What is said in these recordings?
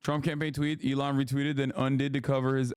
Trump campaign tweet, Elon retweeted, then undid to cover his.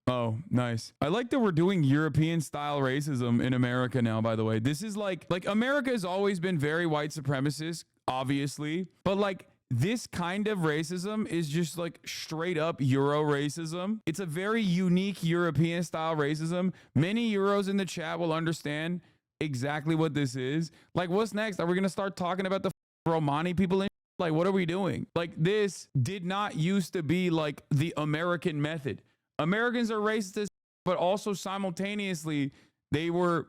Oh, nice. I like that we're doing European style racism in America now, by the way. This is like America has always been very white supremacist, obviously, but like this kind of racism is just like straight up Euro racism. It's a very unique European style racism. Many Euros in the chat will understand exactly what this is. Like, what's next? Are we going to start talking about the Romani people and like, what are we doing? Like, this did not used to be like the American method. Americans are racist, but also simultaneously they were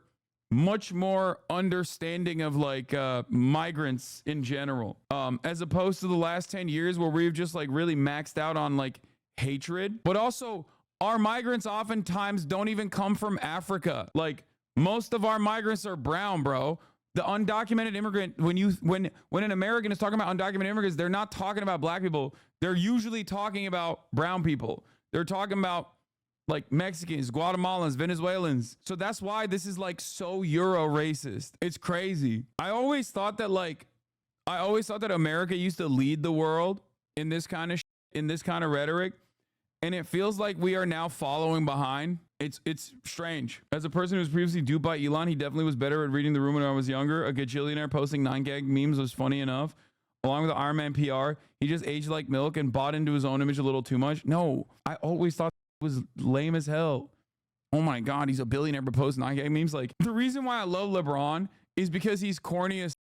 much more understanding of like migrants in general, as opposed to the last 10 years where we've just like really maxed out on like hatred. But also our migrants oftentimes don't even come from Africa. Like most of our migrants are brown, bro. The undocumented immigrant, when an American is talking about undocumented immigrants, they're not talking about black people. They're usually talking about brown people. They're talking about like Mexicans, Guatemalans, Venezuelans. So that's why this is like so Euro racist. It's crazy. I always thought that America used to lead the world in this kind of rhetoric. And it feels like we are now following behind. It's strange. As a person who was previously duped by Elon, he definitely was better at reading the room when I was younger. A gajillionaire posting 9gag memes was funny enough. Along with the Iron Man PR, he just aged like milk and bought into his own image a little too much. No, I always thought it was lame as hell. Oh my God, he's a billionaire but posts 9gag memes. Like, the reason why I love LeBron is because he's corny as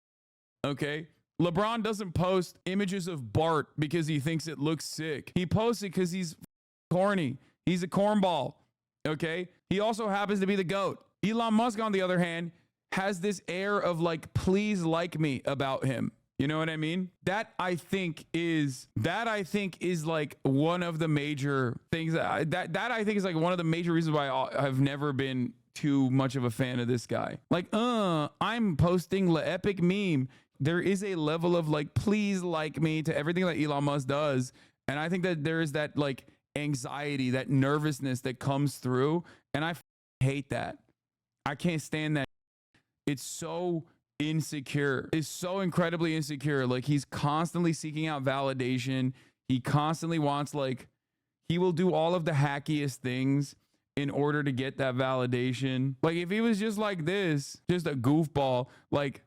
okay? LeBron doesn't post images of Bart because he thinks it looks sick. He posts it because he's corny. He's a cornball. Okay. He also happens to be the GOAT. Elon Musk, on the other hand, has this air of like, please like me about him. You know what I mean? That I think is like one of the major things that I think is like one of the major reasons why I've never been too much of a fan of this guy. Like, I'm posting the epic meme. There is a level of like, please like me to everything that Elon Musk does. And I think that there is that like anxiety, that nervousness that comes through. And I hate that. I can't stand that. It's so insecure. It's so incredibly insecure. Like he's constantly seeking out validation. He constantly wants like, he will do all of the hackiest things in order to get that validation. Like if he was just like this, just a goofball, like,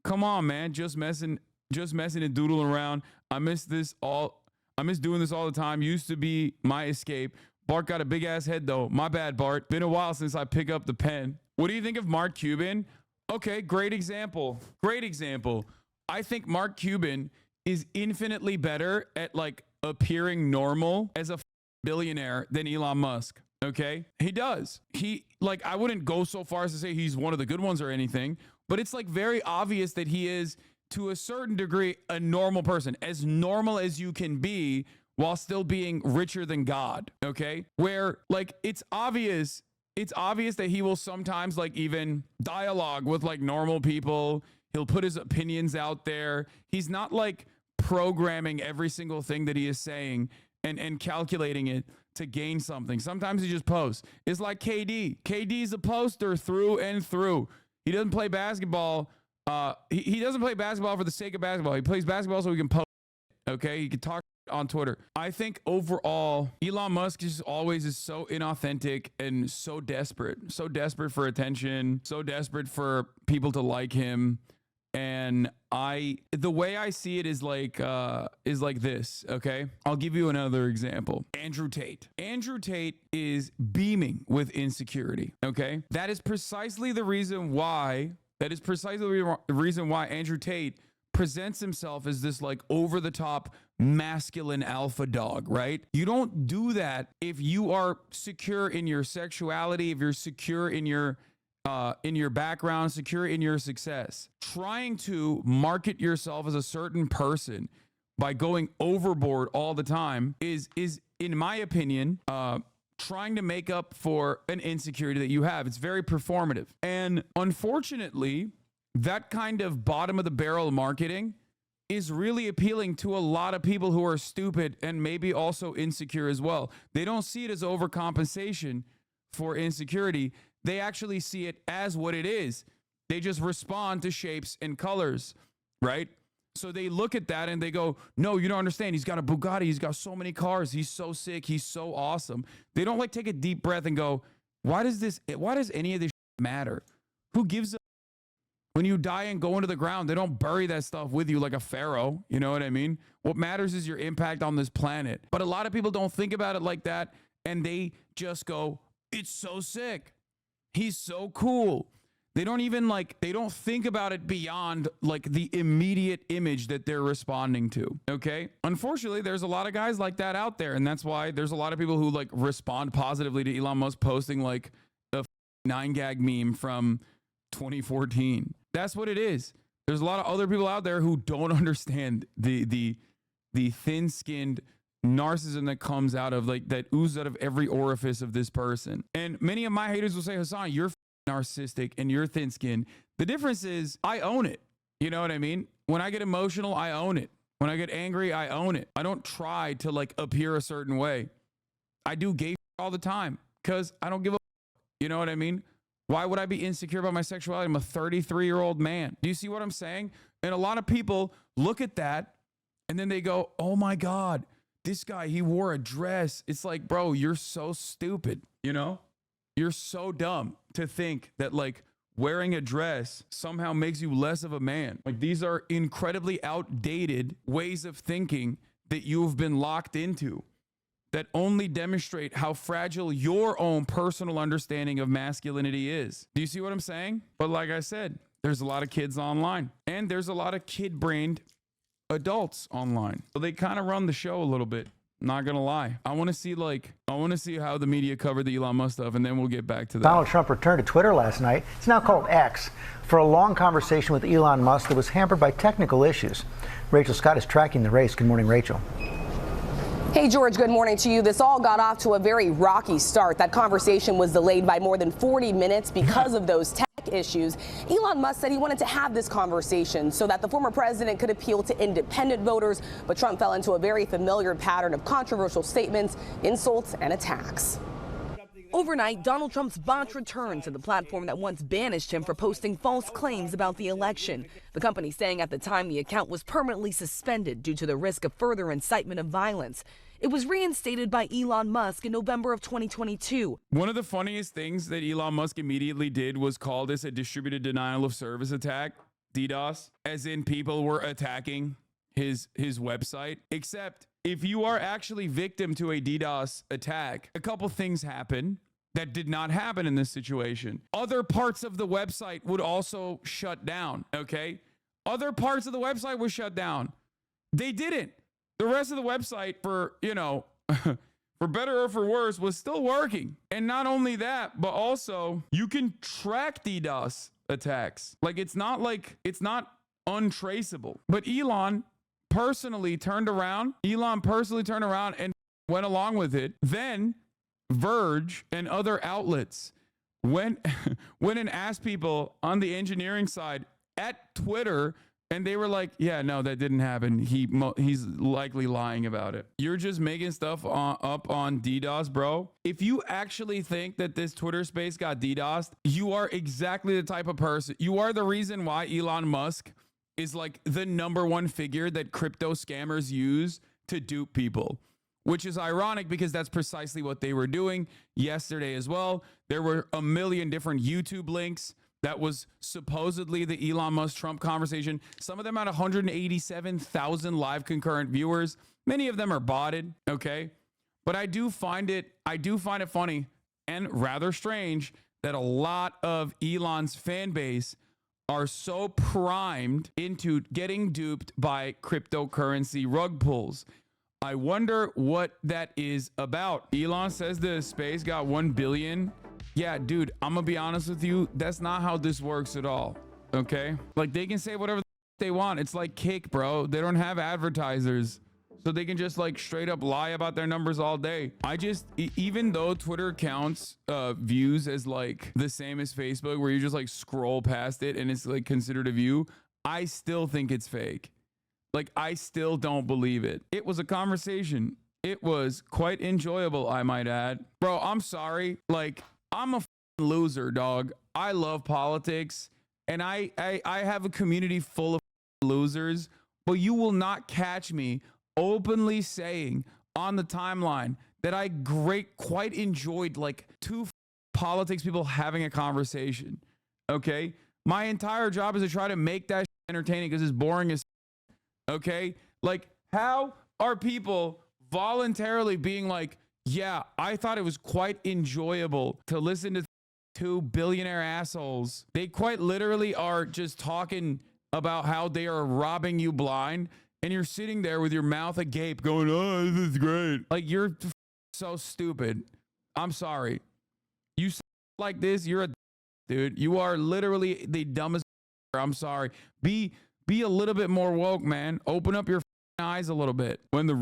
come on, man, just messing and doodling around. I miss doing this all the time. Used to be my escape. Bart got a big ass head though. My bad, Bart. Been a while since I pick up the pen. What do you think of Mark Cuban? Okay, great example. Great example. I think Mark Cuban is infinitely better at like appearing normal as a billionaire than Elon Musk. Okay, he does. He like, I wouldn't go so far as to say he's one of the good ones or anything, but it's like very obvious that he is to a certain degree a normal person, as normal as you can be while still being richer than God. Okay, where like it's obvious that he will sometimes like even dialogue with like normal people. He'll put his opinions out there. He's not like programming every single thing that he is saying and calculating it to gain something. Sometimes he just posts. It's like KD. KD's a poster through and through. He doesn't play basketball. He doesn't play basketball for the sake of basketball. He plays basketball so he can post. Okay, he can talk on Twitter. I think overall, Elon Musk is always so inauthentic and so desperate for attention, so desperate for people to like him. And the way I see it is like this. Okay, I'll give you another example. Andrew Tate. Andrew Tate is beaming with insecurity. Okay, that is precisely the reason why. Andrew Tate presents himself as this like over the top masculine alpha dog, right? You don't do that if you are secure in your sexuality, if you're secure in your background, secure in your success. Trying to market yourself as a certain person by going overboard all the time is in my opinion, trying to make up for an insecurity that you have. It's very performative. And unfortunately, that kind of bottom of the barrel marketing is really appealing to a lot of people who are stupid and maybe also insecure as well. They don't see it as overcompensation for insecurity. They actually see it as what it is. They just respond to shapes and colors, right? So they look at that and they go, no, you don't understand. He's got a Bugatti. He's got so many cars. He's so sick. He's so awesome. They don't like take a deep breath and go, why does any of this matter? Who gives a when you die and go into the ground? They don't bury that stuff with you like a pharaoh. You know what I mean? What matters is your impact on this planet. But a lot of people don't think about it like that. And they just go, it's so sick. He's so cool. They don't even they don't think about it beyond like the immediate image that they're responding to. Okay. Unfortunately, there's a lot of guys like that out there. And that's why there's a lot of people who like respond positively to Elon Musk posting like a 9gag meme from 2014. That's what it is. There's a lot of other people out there who don't understand the thin-skinned narcissism that comes out of that oozes out of every orifice of this person. And many of my haters will say, Hasan, you're narcissistic and you're thin-skinned. The difference is I own it. You know what I mean? When I get emotional, I own it. When I get angry, I own it. I don't try to appear a certain way. I do gay all the time because I don't give a. You know what I mean? Why would I be insecure about my sexuality? I'm a 33-year-old man. Do you see what I'm saying? And a lot of people look at that and then they go, oh my God, this guy, he wore a dress. It's like, bro, you're so stupid. You know, you're so dumb to think that wearing a dress somehow makes you less of a man. These are incredibly outdated ways of thinking that you've been locked into, that only demonstrate how fragile your own personal understanding of masculinity is. Do you see what I'm saying? But like I said, there's a lot of kids online and there's a lot of kid-brained adults online. So they kind of run the show a little bit. Not gonna lie. I want to see how the media covered the Elon Musk stuff, and then we'll get back to that. Donald Trump returned to Twitter last night. It's now called X, for a long conversation with Elon Musk that was hampered by technical issues. Rachel Scott is tracking the race. Good morning, Rachel. Hey, George, good morning to you. This all got off to a very rocky start. That conversation was delayed by more than 40 minutes because of those tech issues. Elon Musk said he wanted to have this conversation so that the former president could appeal to independent voters, but Trump fell into a very familiar pattern of controversial statements, insults, and attacks. Overnight, Donald Trump's bot returned to the platform that once banished him for posting false claims about the election. The company saying at the time the account was permanently suspended due to the risk of further incitement of violence. It was reinstated by Elon Musk in November of 2022. One of the funniest things that Elon Musk immediately did was call this a distributed denial of service attack, DDoS, as in people were attacking his website. Except if you are actually victim to a DDoS attack, a couple things happen that did not happen in this situation. Other parts of the website would also shut down, okay? Other parts of the website were shut down. They didn't. The rest of the website, for better or for worse, was still working. And not only that, but also you can track DDoS attacks. It's not untraceable. But Elon personally turned around and went along with it. Then Verge and other outlets went and asked people on the engineering side at Twitter, and they were like, yeah, no, that didn't happen. He's likely lying about it. You're just making stuff up on DDoS, bro. If you actually think that this Twitter space got DDoSed, you are exactly the type of person. You are the reason why Elon Musk is the #1 figure that crypto scammers use to dupe people, which is ironic because that's precisely what they were doing yesterday as well. There were a million different YouTube links. That was supposedly the Elon Musk Trump conversation. Some of them had 187,000 live concurrent viewers. Many of them are botted, okay? But I do find it funny and rather strange that a lot of Elon's fan base are so primed into getting duped by cryptocurrency rug pulls. I wonder what that is about. Elon says the space got 1 billion. Yeah, dude, I'm gonna be honest with you. That's not how this works at all. Okay? They can say whatever they want. It's like Kick, bro. They don't have advertisers. So they can just straight up lie about their numbers all day. Even though Twitter counts views as the same as Facebook, where you just scroll past it and it's considered a view, I still think it's fake. I still don't believe it. It was a conversation. It was quite enjoyable, I might add. Bro, I'm sorry. I'm a loser, dog. I love politics, and I have a community full of losers, but you will not catch me openly saying on the timeline that I quite enjoyed like two politics people having a conversation. Okay? My entire job is to try to make that entertaining because it's boring as okay? Like, how are people voluntarily being like, yeah, I thought it was quite enjoyable to listen to two billionaire assholes. They quite literally are just talking about how they are robbing you blind, and you're sitting there with your mouth agape going, oh, this is great. Like, you're so stupid. I'm sorry. You like this, you're a dude. You are literally the dumbest. I'm sorry. Be a little bit more woke, man. Open up your eyes a little bit. When the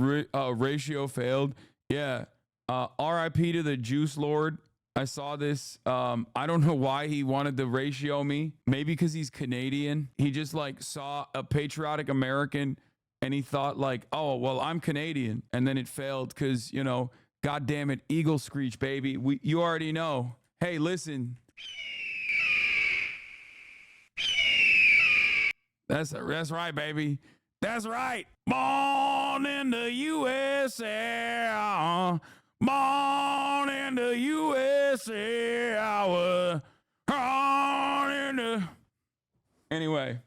ratio failed, yeah. RIP to the juice lord. I saw this. I don't know why he wanted to ratio me. Maybe because he's Canadian. He just like saw a patriotic American and he thought like, oh, well, I'm Canadian. And then it failed because, you know, God damn it, eagle screech, baby. You already know. Hey, listen. That's right, baby. That's right. Born in the USA. Born in the USA. I was born in the... Anyway.